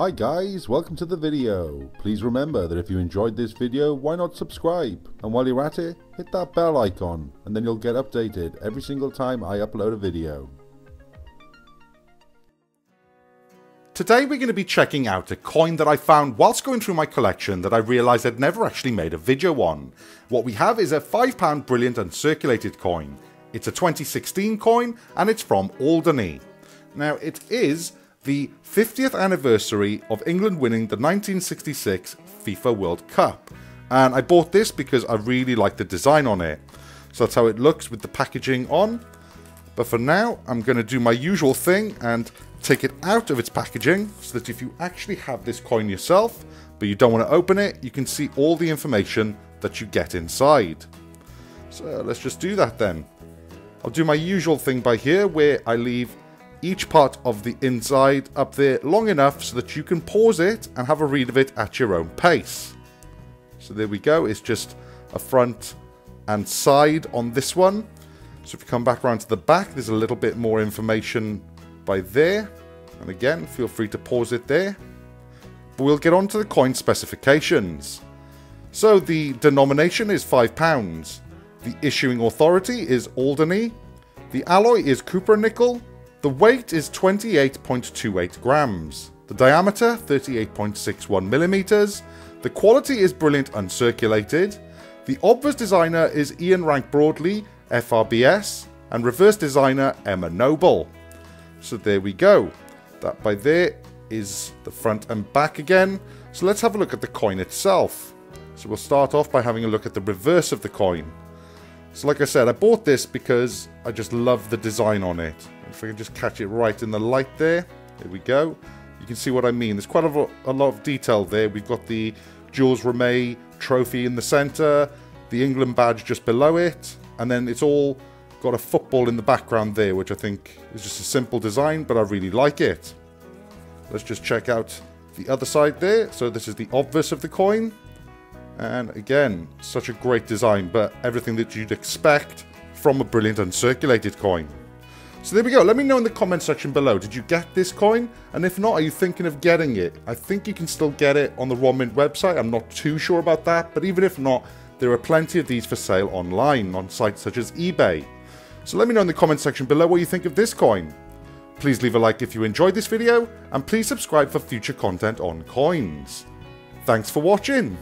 Hi guys, welcome to the video. Please remember that if you enjoyed this video, why not subscribe? And while you're at it, hit that bell icon and then you'll get updated every single time I upload a video. Today we're going to be checking out a coin that I found whilst going through my collection that I realised I'd never actually made a video on. What we have is a £5 brilliant uncirculated coin. It's a 2016 coin and it's from Alderney. Now it is the 50th anniversary of England winning the 1966 FIFA World Cup. And I bought this because I really like the design on it. So that's how it looks with the packaging on. But for now, I'm going to do my usual thing and take it out of its packaging so that if you actually have this coin yourself, but you don't want to open it, you can see all the information that you get inside. So let's just do that then. I'll do my usual thing by here where I leave each part of the inside up there long enough so that you can pause it and have a read of it at your own pace. So there we go, it's just a front and side on this one. So if you come back around to the back, there's a little bit more information by there. And again, feel free to pause it there. But we'll get on to the coin specifications. So the denomination is £5. The issuing authority is Alderney. The alloy is copper nickel. The weight is 28.28 grams. The diameter, 38.61 millimeters. The quality is brilliant uncirculated. The obverse designer is Ian Rank Broadley, FRBS, and reverse designer Emma Noble. So there we go. That by there is the front and back again. So let's have a look at the coin itself. So we'll start off by having a look at the reverse of the coin. So like I said, I bought this because I just love the design on it. If I can just catch it right in the light there. There we go. You can see what I mean. There's quite a lot of detail there. We've got the Jules Rimet trophy in the centre, the England badge just below it, and then it's all got a football in the background there, which I think is just a simple design, but I really like it. Let's just check out the other side there. So this is the obverse of the coin. And again, such a great design, but everything that you'd expect from a brilliant uncirculated coin. So there we go. Let me know in the comment section below. Did you get this coin? And if not, are you thinking of getting it? I think you can still get it on the Raw Mint website. I'm not too sure about that. But even if not, there are plenty of these for sale online on sites such as eBay. So let me know in the comment section below what you think of this coin. Please leave a like if you enjoyed this video. And please subscribe for future content on coins. Thanks for watching.